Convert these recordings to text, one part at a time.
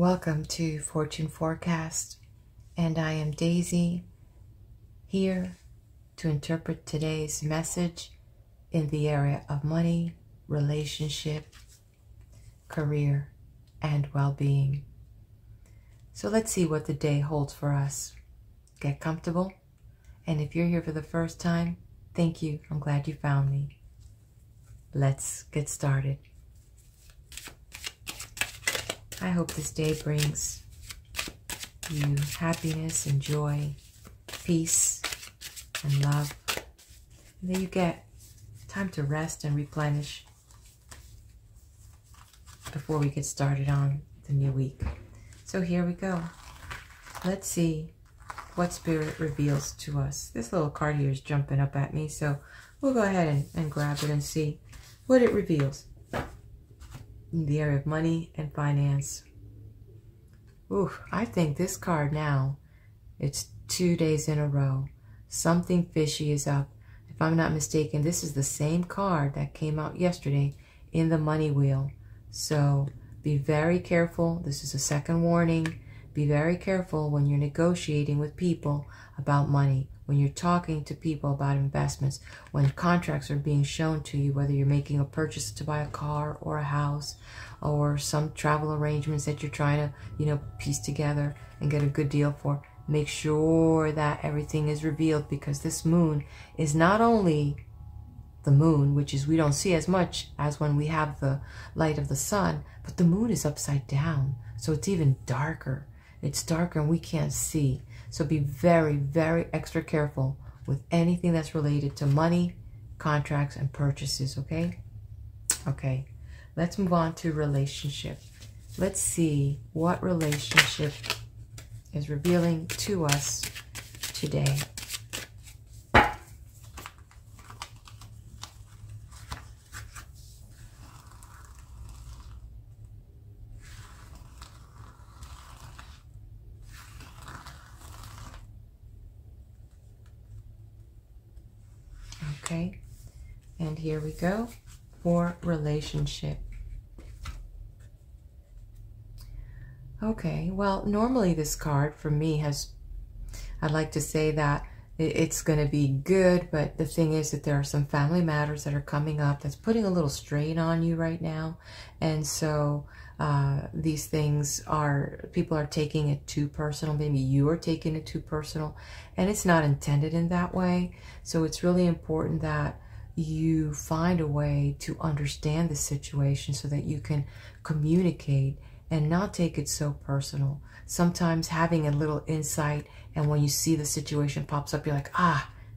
Welcome to Fortune Forecast, and I am Daisy, here to interpret today's message in the area of money, relationship, career, and well-being. So let's see what the day holds for us. Get comfortable, and if you're here for the first time, thank you. I'm glad you found me. Let's get started. I hope this day brings you happiness and joy, peace and love. And then you get time to rest and replenish before we get started on the new week. So here we go. Let's see what Spirit reveals to us. This little card here is jumping up at me, so we'll go ahead and grab it and see what it reveals in the area of money and finance. Ooh, I think this card now, it's 2 days in a row. Something fishy is up. If I'm not mistaken, this is the same card that came out yesterday in the money wheel. So be very careful. This is a second warning. Be very careful when you're negotiating with people about money, when you're talking to people about investments, when contracts are being shown to you, whether you're making a purchase to buy a car or a house or some travel arrangements that you're trying to, piece together and get a good deal for. Make sure that everything is revealed, because this moon is not only the moon, which is we don't see as much as when we have the light of the sun, but the moon is upside down, so it's even darker. It's darker and we can't see. So be very, very extra careful with anything that's related to money, contracts, and purchases, okay? Okay, let's move on to relationship. Let's see what relationship is revealing to us today. Okay, and here we go for relationship. Okay, well, normally this card for me I'd like to say that it's going to be good, but the thing is that there are some family matters that are coming up that's putting a little strain on you right now. And so these things people are taking it too personal. Maybe you are taking it too personal, and it's not intended in that way. So it's really important that you find a way to understand the situation so that you can communicate and not take it so personal. Sometimes having a little insight, and when you see the situation pops up, you're like,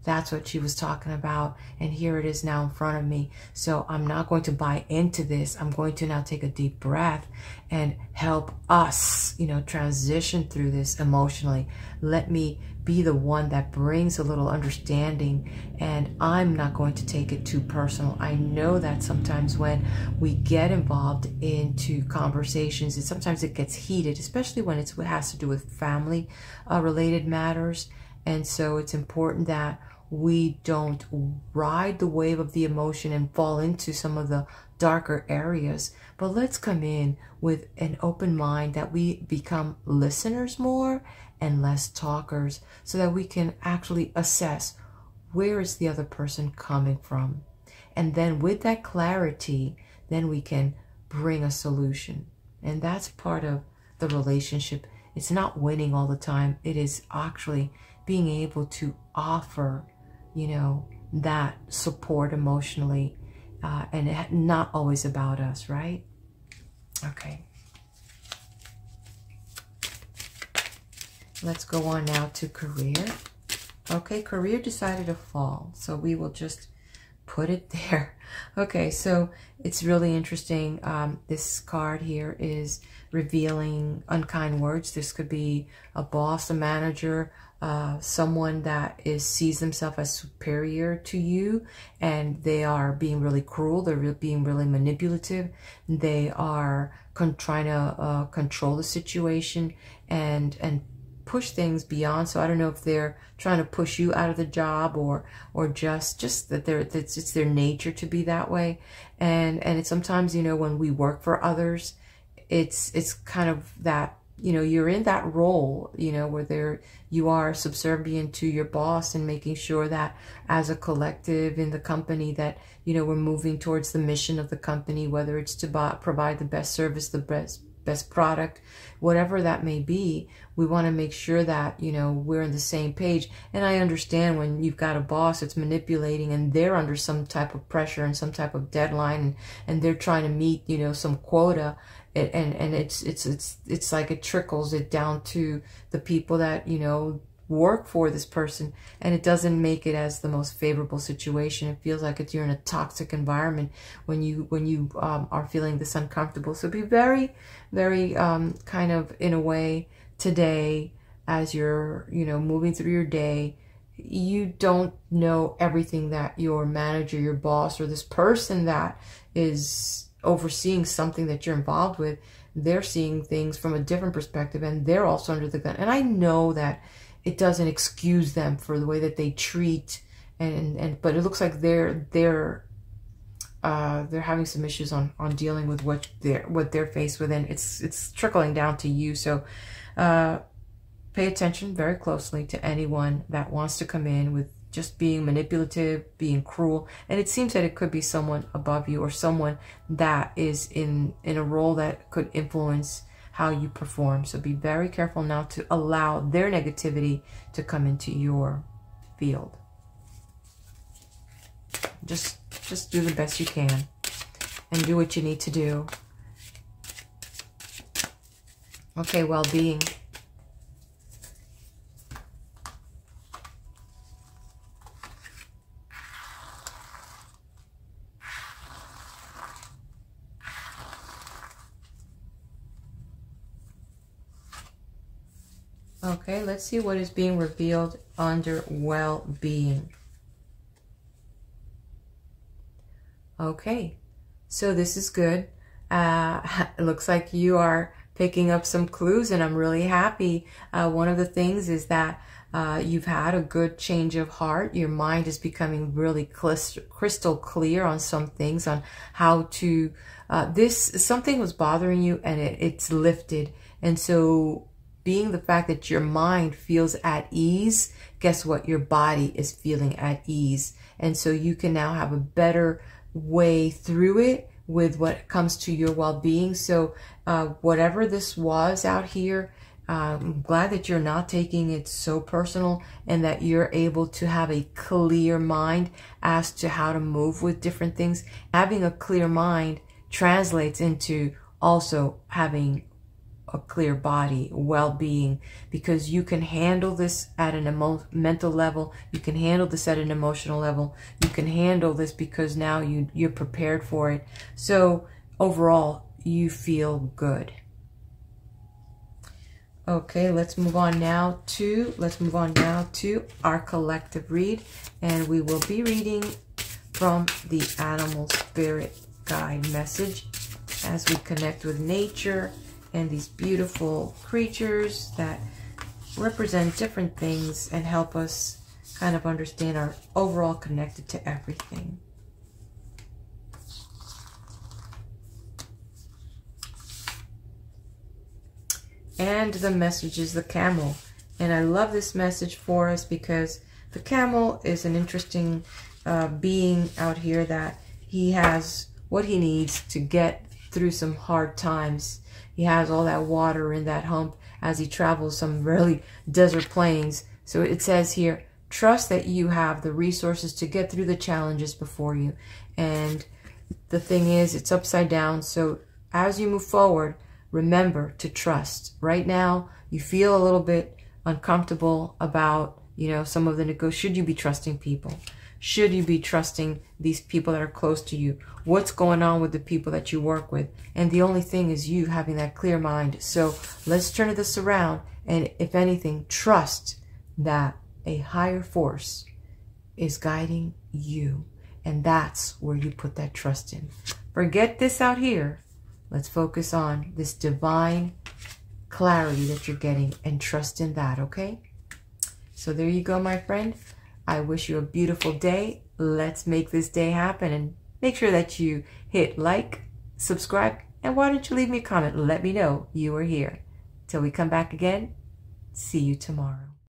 that's what she was talking about, and here it is now in front of me. So I'm not going to buy into this. I'm going to now take a deep breath and help us, transition through this emotionally. Let me be the one that brings a little understanding, and I'm not going to take it too personal. I know that sometimes when we get involved into conversations, sometimes it gets heated, especially when it has to do with family related matters. And so it's important that we don't ride the wave of the emotion and fall into some of the darker areas, but let's come in with an open mind, that we become listeners more and less talkers, so that we can actually assess where is the other person coming from. And then with that clarity, then we can bring a solution. And that's part of the relationship. It's not winning all the time. It is actually being able to offer, that support emotionally, and not always about us, right? Okay. Let's go on now to career. Okay, career decided to fall, so we will just put it there. Okay, so it's really interesting. This card here is revealing unkind words. This could be a boss, a manager, someone that sees themselves as superior to you, and they are being really cruel. They're being really manipulative. They are trying to control the situation and push things beyond. So I don't know if they're trying to push you out of the job or just that it's their nature to be that way. And it's sometimes, when we work for others, it's kind of that, you know, you're in that role, you know, where you are subservient to your boss and making sure that as a collective in the company that, you know, we're moving towards the mission of the company, whether it's to provide the best service, the best product, whatever that may be. We want to make sure that, you know, we're on the same page. And I understand when you've got a boss that's manipulating and they're under some type of pressure and some type of deadline, and they're trying to meet, you know, some quota. And it's like it trickles it down to the people that, you know, work for this person, and it doesn't make it as the most favorable situation. It feels like you're in a toxic environment when you are feeling this uncomfortable. So be very, very kind of, in a way, today, as you're, you know, moving through your day, you don't know everything that your manager, your boss, or this person that is overseeing something that you're involved with, they're seeing things from a different perspective, and they're also under the gun. And I know that it doesn't excuse them for the way that they treat, but it looks like they're having some issues on dealing with what they're faced with, and it's trickling down to you. So pay attention very closely to anyone that wants to come in with just being manipulative, being cruel. And it seems that it could be someone above you, or someone that is in a role that could influence how you perform. So be very careful now to allow their negativity to come into your field. Just do the best you can and do what you need to do. Okay, well-being. Okay, let's see what is being revealed under well-being. Okay, so this is good. It looks like you are picking up some clues, and I'm really happy. One of the things is that you've had a good change of heart. Your mind is becoming really crystal clear on some things, on how to, something was bothering you, and it's lifted. And so being the fact that your mind feels at ease, guess what? Your body is feeling at ease. And so you can now have a better way through it with what comes to your well-being. So whatever this was out here, I'm glad that you're not taking it so personal, and that you're able to have a clear mind as to how to move with different things. Having a clear mind translates into also having a clear body, well-being, because you can handle this at an mental level, you can handle this at an emotional level, you can handle this because now you're prepared for it. So overall, you feel good. Okay, let's move on now to our collective read, and we will be reading from the Animal Spirit Guide message as we connect with nature and these beautiful creatures that represent different things and help us kind of understand our overall connected to everything. And the message is the camel. And I love this message for us because the camel is an interesting being out here, that he has what he needs to get through some hard times. He has all that water in that hump as he travels some really desert plains. So it says here, trust that you have the resources to get through the challenges before you. And the thing is, it's upside down. So as you move forward, remember to trust. Right now, you feel a little bit uncomfortable about, you know, some of the negotiations. Should you be trusting people? Should you be trusting these people that are close to you? What's going on with the people that you work with? And the only thing is you having that clear mind. So let's turn this around, and if anything, trust that a higher force is guiding you. And that's where you put that trust in. Forget this out here. Let's focus on this divine clarity that you're getting and trust in that, okay? So there you go, my friend. I wish you a beautiful day. Let's make this day happen, and make sure that you hit like, subscribe, And why don't you leave me a comment? Let me know you are here. Till we come back again, see you tomorrow.